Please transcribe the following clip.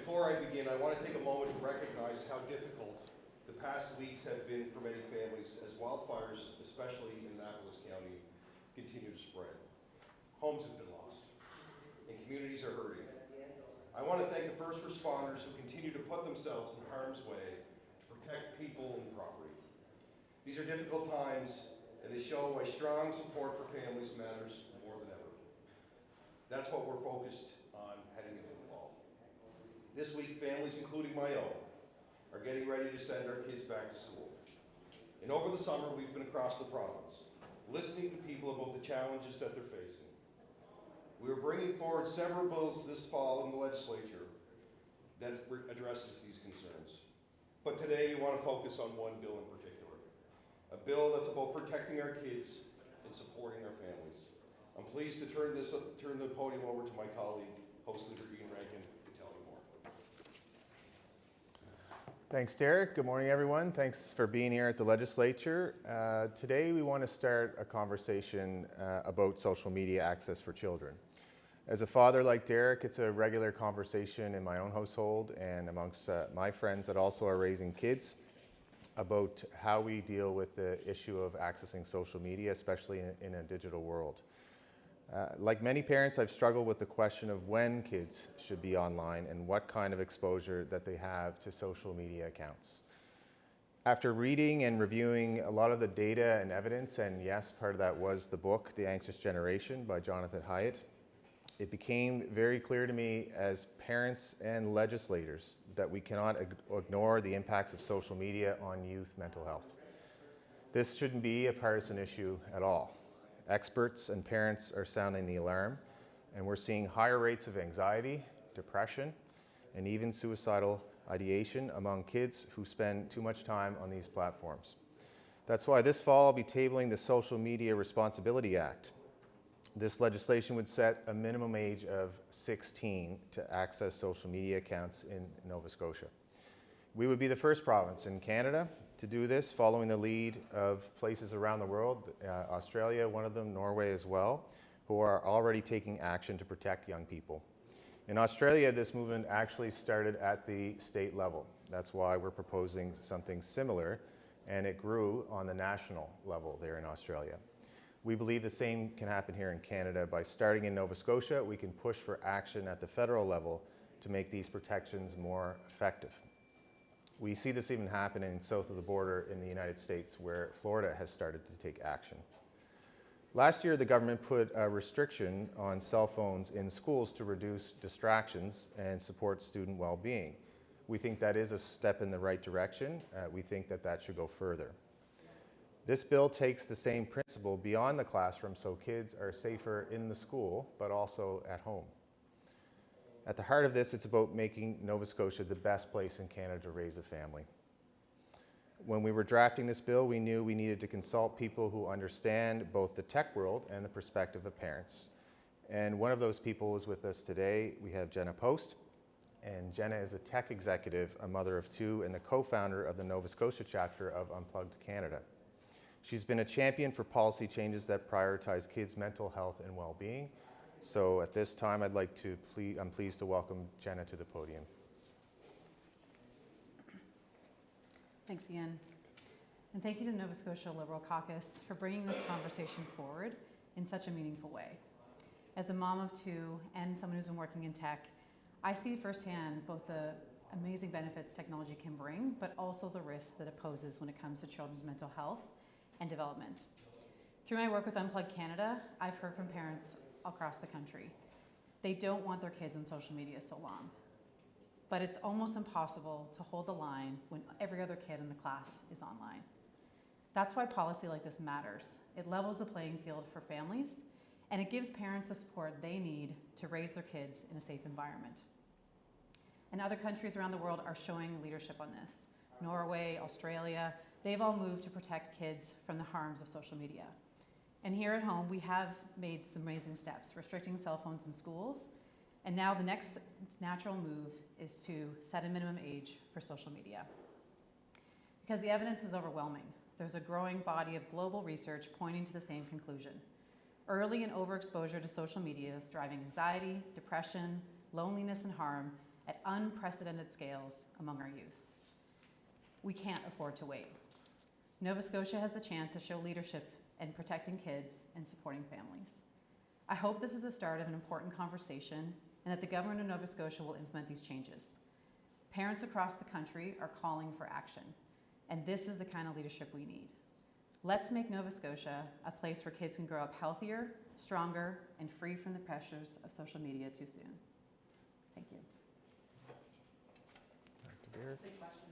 Before I begin, I want to take a moment to recognize how difficult the past weeks have been for many families as wildfires, especially in Annapolis County, continue to spread. Homes have been lost, and communities are hurting. I want to thank the first responders who continue to put themselves in harm's way to protect people and property. These are difficult times, and they show why strong support for families matters more than ever. That's what we're focused on heading into the fall. This week, families, including my own, are getting ready to send our kids back to school. And over the summer, we've been across the province, listening to people about the challenges that they're facing. We are bringing forward several bills this fall in the legislature that addresses these concerns. But today, we want to focus on one bill in particular, a bill that's about protecting our kids and supporting our families. I'm pleased to turn the podium over to my colleague, House Leader Ian Rankin, to tell you more. Thanks, Derek. Good morning, everyone. Thanks for being here at the legislature. Today, we want to start a conversation about social media access for children. As a father like Derek, it's a regular conversation in my own household and amongst my friends that also are raising kids about how we deal with the issue of accessing social media, especially in a digital world. Like many parents, I've struggled with the question of when kids should be online and what kind of exposure that they have to social media accounts. After reading and reviewing a lot of the data and evidence, and yes, part of that was the book, The Anxious Generation by Jonathan Haidt, it became very clear to me as parents and legislators that we cannot ignore the impacts of social media on youth mental health. This shouldn't be a partisan issue at all. Experts and parents are sounding the alarm, and we're seeing higher rates of anxiety, depression, and even suicidal ideation among kids who spend too much time on these platforms. That's why this fall I'll be tabling the Social Media Responsibility Act. This legislation would set a minimum age of 16 to access social media accounts in Nova Scotia. We would be the first province in Canada to do this, following the lead of places around the world, Australia, one of them, Norway as well, who are already taking action to protect young people. In Australia, this movement actually started at the state level. That's why we're proposing something similar, and it grew on the national level there in Australia. We believe the same can happen here in Canada. By starting in Nova Scotia, we can push for action at the federal level to make these protections more effective. We see this even happening south of the border in the United States, where Florida has started to take action. Last year, the government put a restriction on cell phones in schools to reduce distractions and support student well-being. We think that is a step in the right direction. We think that that should go further. This bill takes the same principle beyond the classroom so kids are safer in the school, but also at home. At the heart of this, it's about making Nova Scotia the best place in Canada to raise a family. When we were drafting this bill, we knew we needed to consult people who understand both the tech world and the perspective of parents. And one of those people is with us today. We have Jenna Poste. And Jenna is a tech executive, a mother of two, and the co-founder of the Nova Scotia chapter of Unplugged Canada. She's been a champion for policy changes that prioritize kids' mental health and well-being. So at this time, I'm pleased to welcome Jenna to the podium. Thanks, Ian. And thank you to the Nova Scotia Liberal Caucus for bringing this conversation forward in such a meaningful way. As a mom of two and someone who's been working in tech, I see firsthand both the amazing benefits technology can bring, but also the risks that it poses when it comes to children's mental health and development. Through my work with Unplugged Canada, I've heard from parents across the country. They don't want their kids on social media so long, but it's almost impossible to hold the line when every other kid in the class is online. That's why policy like this matters. It levels the playing field for families, and it gives parents the support they need to raise their kids in a safe environment. And other countries around the world are showing leadership on this. Norway, Australia, they've all moved to protect kids from the harms of social media. And here at home, we have made some amazing steps, restricting cell phones in schools. And now the next natural move is to set a minimum age for social media. Because the evidence is overwhelming. There's a growing body of global research pointing to the same conclusion. Early and overexposure to social media is driving anxiety, depression, loneliness, and harm, at unprecedented scales among our youth. We can't afford to wait. Nova Scotia has the chance to show leadership in protecting kids and supporting families. I hope this is the start of an important conversation and that the government of Nova Scotia will implement these changes. Parents across the country are calling for action, and this is the kind of leadership we need. Let's make Nova Scotia a place where kids can grow up healthier, stronger, and free from the pressures of social media too soon. Thank you. Back to Derek. Big question.